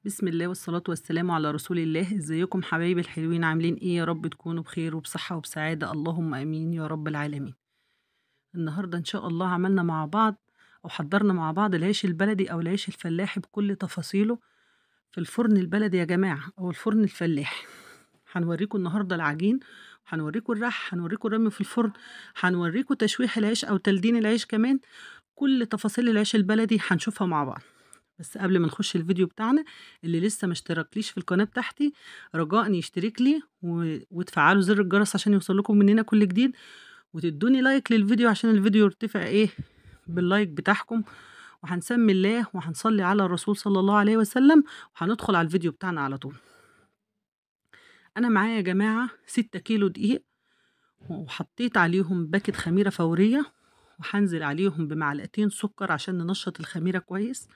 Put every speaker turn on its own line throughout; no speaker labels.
بسم الله والصلاة والسلام على رسول الله. ازيكم حبايبي الحلوين؟ عاملين ايه؟ يا رب تكونوا بخير وبصحة وبسعادة، اللهم امين يا رب العالمين. النهاردة ان شاء الله عملنا مع بعض او حضرنا مع بعض العيش البلدي او العيش الفلاحي بكل تفاصيله في الفرن البلدي يا جماعة او الفرن الفلاحي. هنوريكم النهاردة العجين، هنوريكم الرح، هنوريكم الرمي في الفرن، هنوريكم تشويح العيش او تلدين العيش كمان. كل تفاصيل العيش البلدي هنشوفها مع بعض. بس قبل ما نخش الفيديو بتاعنا، اللي لسه ما اشتركليش في القناة بتاعتي رجاء يشترك لي وتفعلوا زر الجرس عشان يوصل لكم مننا كل جديد، وتدوني لايك للفيديو عشان الفيديو يرتفع باللايك بتاعكم. وهنسمي الله وهنصلي على الرسول صلى الله عليه وسلم، وهندخل على الفيديو بتاعنا على طول. انا معايا يا جماعة 6 كيلو دقيق، وحطيت عليهم باكت خميرة فورية، وهنزل عليهم بمعلقتين سكر عشان ننشط الخميرة كويس.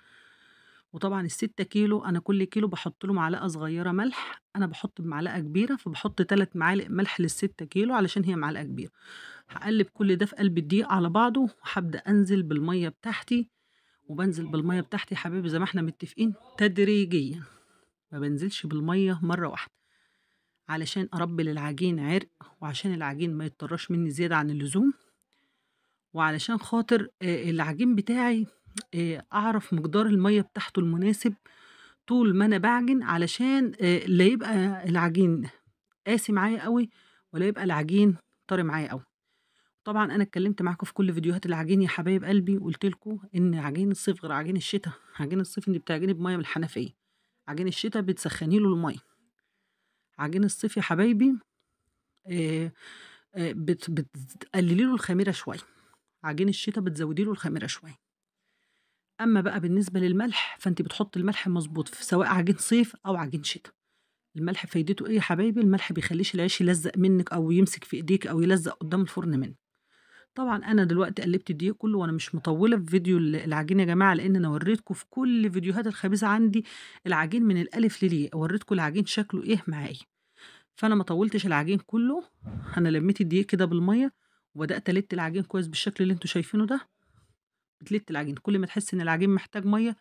وطبعًا ال6 كيلو أنا كل كيلو باحط له معلقة صغيرة ملح، أنا باحط بمعلقة كبيرة، فباحط 3 معالق ملح لل6 كيلو علشان هي معلقة كبيرة. هاقلب كل ده في قلب الدقيق على بعضه، وهابدأ أنزل بالمَيّة بتاعتي، وبانزل بالمَيّة بتاعتي يا حبايبي زي ما إحنا متفقين تدريجيًا، ما بانزلش بالمَيّة مرة واحدة، علشان أربّي العجين عرق، وعشان العجين ما يتطرّاش مني زيادة عن اللزوم، وعلشان خاطر العجين بتاعي أعرف مقدار المَيّة بتاعته المناسب طول ما أنا باعجن، علشان لا يبقى العجين قاسي معايا أوي، ولا يبقى العجين طري معايا أوي. طبعًا أنا اتكلمت معاكم في كل فيديوهات العجين يا حبايب قلبي، وقُلت لكم إن عجين الصيف غير عجين الشتا. عجين الصيف أنتِ بتعجني بمَيّة من الحنفية، عجين الشتا بتسخّني له المَيّة. عجين الصيف يا حبايبي آآ بتقللي له الخميرة شوية، عجين الشتا بتزودي له الخميرة شوية. أمّا بقى بالنسبة للملح، فأنتِ بتحطّي الملح مضبوط سواء عجين صيف أو عجين شتا. الملح فايدته إيه يا حبايبي؟ الملح بيخلّيش العيش يلزّق منِّك أو يمسك في إيديكِ أو يلزّق قدّام الفرن منِّك. طبعًا أنا دلوقتي قلّبت الدقيق كُلّه، وأنا مش مطوّلة في فيديو العجين يا جماعة، لإن أنا ورّيتكم في كل فيديوهات الخبيزة عندي العجين من الألف للياء، ورّيتكم العجين شكله إيه معايا. فأنا ما طوّلتش العجين كُلّه، أنا لمّيت الدقيق كده بالمَيّة، وبدأت ألِت العجين كويس بالشكل اللي أنتم شايفينه ده. بتلِت العجين، كل ما تحسّي إن العجين محتاج مَيّة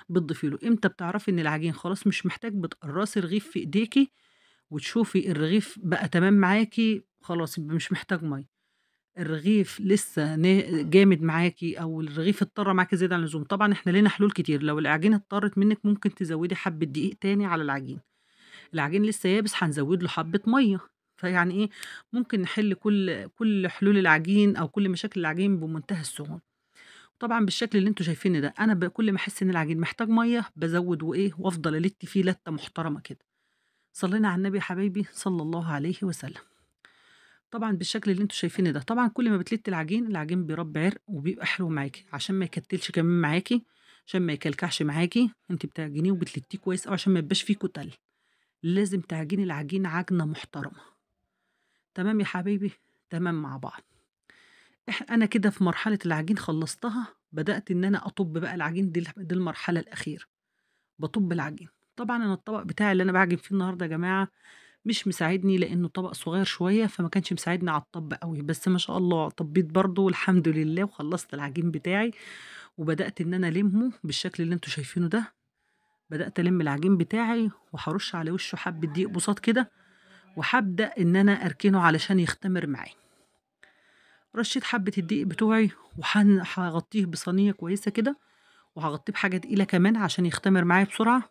بتضيفي له. إمتى بتعرفي إن العجين خلاص مش محتاج؟ بتقرّصي رغيف في إيديكِ وتشوفي الرغيف بقى تمام معاكِ، خلاص يبقى مش محتاج مَيّة. الرغيف لسه جامد معاكِ أو الرغيف اتطرّى معاكِ زيادة عن اللزوم، طبعًا إحنا لينا حلول كتير. لو العجينة اتطرّت منِّك ممكن تزوّدي حبّة دقيق تاني على العجين. العجين لسه يابس هنزوّد له حبّة مَيّة. فيعني ممكن نحل كل حلول العجين أو كل مشاكل العجين بمنتهى السهولة. طبعًا بالشكل اللي أنتم شايفينه ده، أنا كل ما أحس إن العجين محتاج مَيّة بازوّد وأفضل ألِت فيه لَتّة محترمة كده. صلّينا على النبي يا حبايبي صلى الله عليه وسلم. طبعًا بالشكل اللي أنتم شايفينه ده، طبعًا كل ما بتلِتّي العجين بيربّي عرق وبيبقى حلو معاكِ، عشان ما يكتّلش كمان معاكِ، عشان ما يكلكعش معاكِ. أنتِ بتعجنيه وبتلِتّيه كويس أوي عشان ما يبقاش فيه كُتل. لازم تعجني العجين عجنة محترمة. تمام يا حبايبي؟ تمام مع بعض. أنا كده في مرحلة العجين خلّصتها، بدأت إن أنا أطُب بقى العجين، دي المرحلة الأخيرة. باطُب العجين. طبعًا أنا الطبق بتاعي اللي أنا باعجن فيه النهارده يا جماعة مش مساعدني، لإنه طبق صغير شوية، فما كانش مساعدني على الطَبّ أوي، بس ما شاء الله طبّيت برضه والحمد لله وخلّصت العجين بتاعي، وبدأت إن أنا ألِمّه بالشكل اللي أنتم شايفينه ده. بدأت ألِم العجين بتاعي وهارُش على وشه حبّة دقيق بُساط كده، وهابدأ إن أنا أركنه علشان يختمر معايا. رشيت حبة الدقيق بتوعي هاغطيه بصينية كويسة كده، وهاغطيه بحاجة تقيلة كمان عشان يختمر معايا بسرعة.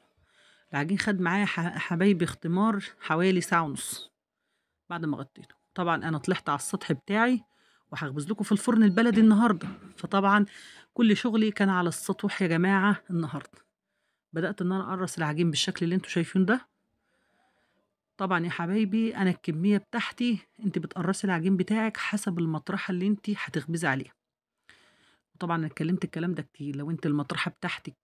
العجين خد معايا حبايبي اختمار حوالي ساعة ونُص بعد ما غطيته. طبعًا أنا طلعت على السطح بتاعي وهاخبز لكم في الفرن البلدي النهارده، فطبعًا كل شغلي كان على السطوح يا جماعة النهارده. بدأت إن أنا أقرّص العجين بالشكل اللي أنتم شايفينه ده. طبعًا يا حبايبي أنا الكمية بتاعتي، أنتِ بتقرّصي العجين بتاعِك حسب المطرحة اللي أنتِ هتخبزي عليها. وطبعًا أنا اتكلمت الكلام ده كتير، لو أنتِ المطرحة بتاعتِك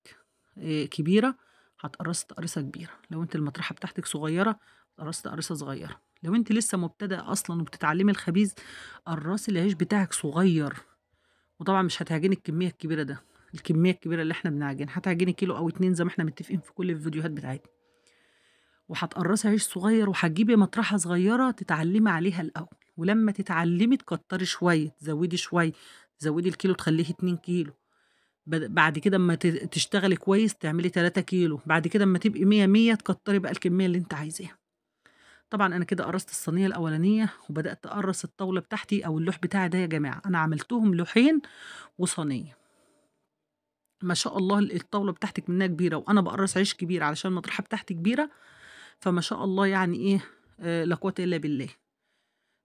كبيرة هتقرّصي تقريصة كبيرة، لو أنتِ المطرحة بتاعتِك صغيرة هتقرّصي تقريصة صغيرة. لو أنتِ لسه مبتدئة أصلًا وبتتعلمي الخبيز، قرّصي العيش بتاعِك صغير. وطبعًا مش هتعجني الكمية الكبيرة ده، الكمية الكبيرة اللي إحنا بنعجنها، هتعجني كيلو أو 2 زي ما إحنا متفقين في كل الفيديوهات بتاعتنا. وهتقرّصي عيش صغير وهتجيبي مطرحة صغيرة تتعلمي عليها الأول، ولمّا تتعلمي تكتّري شوية، تزوّدي شوية، تزوّدي الكيلو تخلّيه 2 كيلو. بعد كده أمّا تشتغلي كويس تعملي 3 كيلو، بعد كده أمّا تبقي 100، 100 تكتّري بقى الكمية اللي أنتِ عايزاها. طبعًا أنا كده قرصت الصينية الأولانية، وبدأت أقرّص الطاولة بتاعتي أو اللوح بتاعي ده يا جماعة، أنا عملتهم لوحين وصينية. ما شاء الله الطاولة بتاعتِك منها كبيرة، وأنا باقرّص عيش كبير علشان المطرحة بتاعتي كبيرة، فما شاء الله يعني إيه، لا قوة إلا بالله.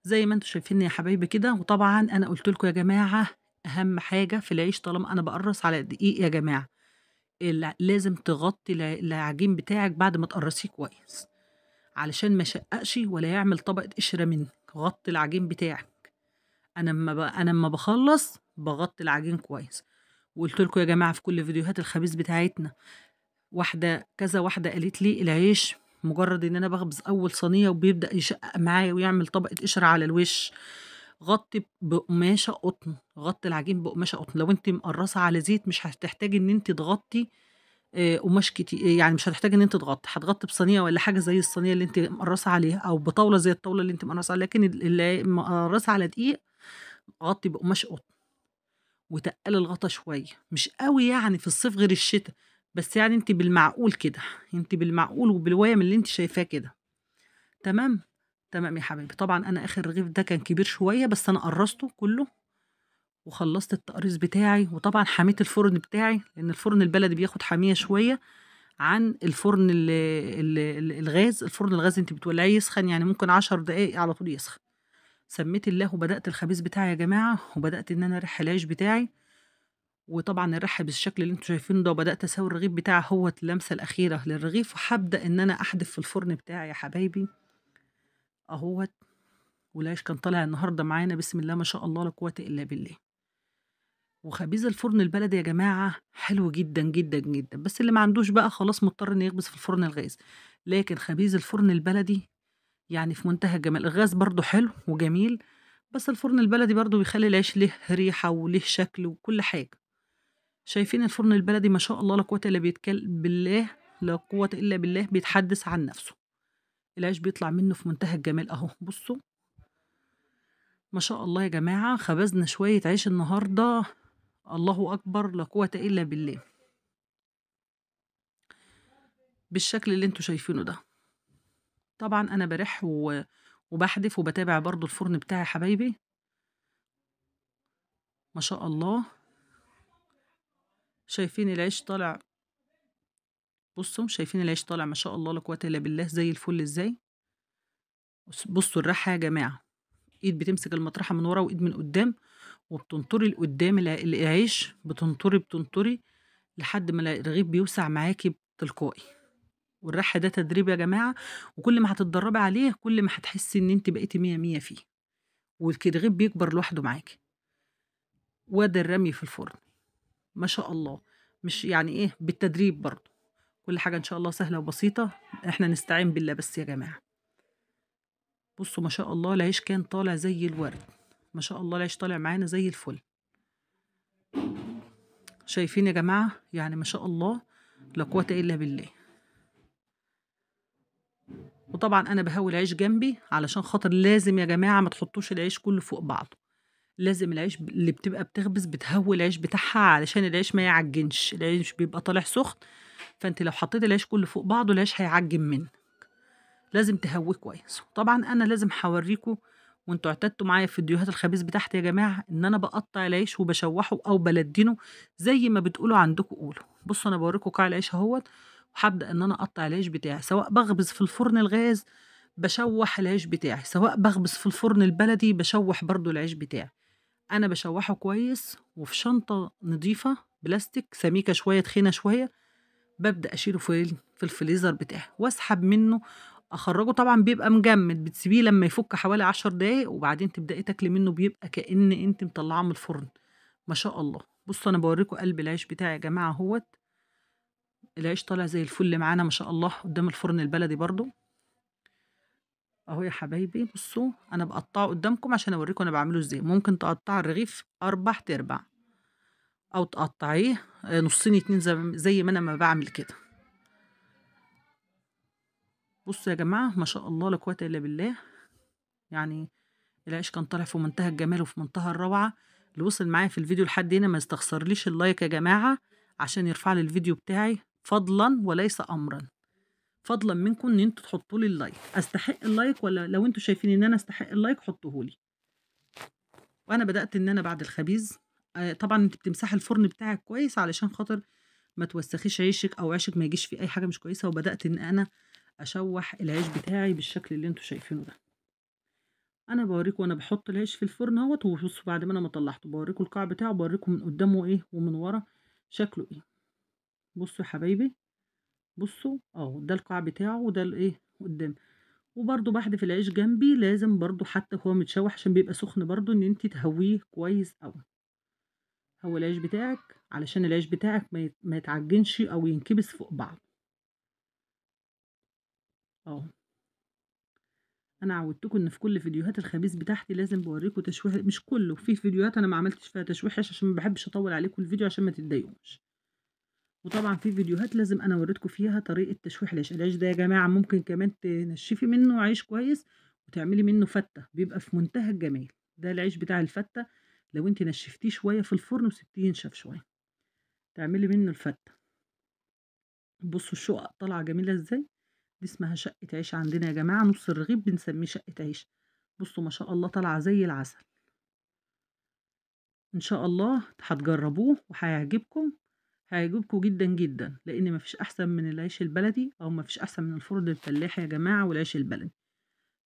زي ما أنتم شايفين يا حبايبي كده، وطبعًا أنا قُلت لكم يا جماعة أهم حاجة في العيش طالما أنا باقرّص على دقيق يا جماعة، لازم تغطّي العجين بتاعِك بعد ما تقرّصيه كويس، علشان ما يشقّقش ولا يعمل طبقة قشرة منِّك، غطّي العجين بتاعِك. أنا أمّا باخلّص باغطّي العجين كويس، وقُلت لكم يا جماعة في كل فيديوهات الخبيز بتاعتنا، كذا واحدة قالت لي العيش مجرّد إن أنا باخبز أول صينية وبيبدأ يشقّق معايا ويعمل طبقة قشرة على الوش، غطّي بقماشة قطن، غطّي العجين بقماشة قطن، لو أنتِ مقرّصة على زيت مش هتحتاجي إن أنتِ تغطّي قماش يعني مش هتحتاجي إن أنتِ هتغطّي بصينية والّا حاجة زي الصينية اللي أنتِ مقرّصة عليها، أو بطاولة زي الطاولة اللي أنتِ مقرّصة عليها، لكن مقرّصة على دقيق غطّي بقماش قطن. وتقّلي الغطا شوية، مش أوي يعني في الصيف غير الشتا، بس يعني أنتِ بالمعقول كده، أنتِ بالمعقول وبالوَيَم اللي أنتِ شايفاه كده، تمام؟ تمام يا حبايبي. طبعًا أنا آخر رغيف ده كان كبير شوية، بس أنا قرّصته كُلّه وخلّصت التقريص بتاعي، وطبعًا حميت الفرن بتاعي، لإن الفرن البلدي بياخد حامية شوية عن الفرن الغاز. الفرن الغاز أنتِ بتولّعيه يسخن، يعني ممكن 10 دقايق على طول يسخن. سمّيت الله وبدأت الخبيز بتاعي يا جماعة، وبدأت إن أنا أرِح العيش بتاعي، وطبعًا الرَّح بالشكل اللي أنتم شايفينه ده، وبدأت أسوي الرغيف بتاعي أهوّة اللمسة الأخيرة للرغيف، وهابدأ إن أنا أحدف في الفرن بتاعي يا حبايبي أهوّة. والعيش كان طالع النهارده معانا بسم الله ما شاء الله لا قوة إلا بالله. وخبيز الفرن البلدي يا جماعة حلو جدًا، جدًا، جدًا، بس اللي ما عندوش بقى خلاص مضطر إنه يخبز في الفرن الغاز، لكن خبيز الفرن البلدي يعني في منتهى الجمال. الغاز برضه حلو وجميل، بس الفرن البلدي برضه بيخلّي العيش ليه ريحة وليه شكل وكل حاجة. شايفين الفرن البلدي ما شاء الله لا قوة إلا بالله، لا قوة إلا بالله بيتحدث عن نفسه. العيش بيطلع منه في منتهى الجمال أهو، بُصّوا ما شاء الله يا جماعة. خبزنا شوية عيش النهارده الله أكبر لا قوة إلا بالله، بالشكل اللي أنتم شايفينه ده. طبعًا أنا بارِح وباحدف وباتابع برضه الفرن بتاعي يا حبايبي، ما شاء الله. شايفين العيش طالع، بُصّوا شايفين العيش طالع ما شاء الله لا قوة إلا بالله زي الفل إزاي. بُصّوا الرَّيحة يا جماعة، إيد بتمسك المطرحة من ورا وإيد من قدّام، وبتنطري لقدّام العيش، بتنطري لحد ما الرغيف بيوسع معاكِ تلقائي. والرَّح ده تدريب يا جماعة، وكل ما هتتدرّبي عليه كل ما هتحسّي إن أنتِ بقيتِ مِيَّة، مِيَّة فيه، الرغيف بيكبر لوحده معاكِ. وادي الرمي في الفرن، ما شاء الله. مش يعني إيه، بالتدريب برضه، كل حاجة إن شاء الله سهلة وبسيطة، إحنا نستعين بالله بس يا جماعة. بُصّوا ما شاء الله العيش كان طالع زي الورد، ما شاء الله العيش طالع معانا زي الفل. شايفين يا جماعة؟ يعني ما شاء الله لا قوة إلا بالله. وطبعًا أنا باهوي العيش جنبي علشان خاطر لازم يا جماعة ما تحطّوش العيش كلّه فوق بعضه، لازم العيش اللي بتبقى بتخبز بتهوي العيش بتاعها علشان العيش ما يعجّنش، العيش بيبقى طالع سُخن، فأنتِ لو حطيتِ العيش كلّه فوق بعضه العيش هيعجّن منِّك، لازم تهوّيه كويس. طبعًا أنا لازم هاورّيكم، وأنتم اعتدتوا معايا في فيديوهات الخبيز بتاعتي يا جماعة، إن أنا باقطّع العيش وباشوّحه أو بلدّنه زي ما بتقولوا عندكم قولوا. بُصّوا أنا باورّيكم قاع العيش أهوّة، وهابدأ إن أنا أقطّع العيش بتاعي، سواء باخبز في الفرن الغاز باشوّح العيش بتاعي، سواء باخبز في الفرن البلدي باشوّح برضه العيش بتاعي. أنا باشوّحه كويس وفي شنطة نضيفة بلاستيك سميكة شوية تخينة شوية، بابدأ أشيله في الفريزر بتاعي وأسحب منه أخرّجه. طبعًا بيبقى مجمد، بتسيبيه لمّا يفُك حوالي 10 دقايق وبعدين تبدئي تاكلي منه، بيبقى كأن أنتِ مطلّعاه من الفرن، ما شاء الله. بُصّوا أنا باورّيكم قلب العيش بتاعي يا جماعة أهوّة، العيش طالع زي الفل معانا ما شاء الله قدّام الفرن البلدي برضه. أهو يا حبايبي بُصّوا أنا باقطّعه قدّامكم عشان أورّيكم أنا باعمله إزاي. ممكن تقطّعي الرغيف 4/4 أو تقطّعيه نُصّين 2 زي ما أنا ما باعمل كده. بُصّوا يا جماعة ما شاء الله لا قوة إلا بالله، يعني العيش كان طالع في منتهى الجمال وفي منتهى الروعة. اللي وصل معايا في الفيديو لحد هنا ما يستخسرليش اللايك يا جماعة عشان يرفع لي الفيديو بتاعي فضلا وليس أمرا. فضلا منكم ان انتوا تحطوا لي اللايك. استحق اللايك ولا لو انتوا شايفين ان انا استحق اللايك حطوه لي. وانا بدأت ان انا بعد الخبيز طبعا انت بتمسحي الفرن بتاعك كويس علشان خاطر ما توسخيش عيشك او عيشك ما يجيش فيه اي حاجة مش كويسة. وبدأت ان انا اشوح العيش بتاعي بالشكل اللي انتوا شايفينه ده. انا بوريكم وانا بحط العيش في الفرن اهوت. وبصوا بعد ما انا ما طلعته بوريكم القاع بتاعه، بوريكم من قدامه ايه ومن ورا شكله ايه. بصوا يا حبايبي، بصوا اهو ده القاع بتاعه وده الايه قدام. وبرضو بحدف العيش جنبي، لازم برضو حتى هو متشوح عشان بيبقى سخن برضو ان انت تهويه كويس اوي. هو العيش بتاعك علشان العيش بتاعك ما يتعجنش او ينكبس فوق بعض اهو. انا عودتكم ان في كل فيديوهات الخبيز بتاعتي لازم بوريكم تشويح، مش كله، في فيديوهات انا ما عملتش فيها تشويح عيش عشان ما بحبش اطول عليكم الفيديو عشان ما تتضايقوش. وطبعا في فيديوهات لازم انا وريتكم فيها طريقه تشويح العيش. العيش ده يا جماعه ممكن كمان تنشفي منه عيش كويس وتعملي منه فته، بيبقى في منتهى الجمال. ده العيش بتاع الفته، لو انت نشفتيه شويه في الفرن وسبتيه ينشف شويه تعملي منه الفته. بصوا الشقق طالعه جميله ازاي. دي اسمها شقه عيش عندنا يا جماعه، نص الرغيف بنسميه شقه عيش. بصوا ما شاء الله طالعه زي العسل. ان شاء الله هتجربوه وهيعجبكم، هيعجبكم جدا جدا، لان مفيش احسن من العيش البلدي او مفيش احسن من الفرن الفلاحي يا جماعه والعيش البلدي.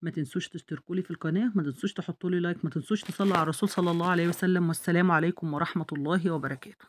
ما تنسوش تشتركوا لي في القناه، ما تنسوش تحطوا لي لايك، ما تنسوش تصلوا على الرسول صلى الله عليه وسلم. والسلام عليكم ورحمه الله وبركاته.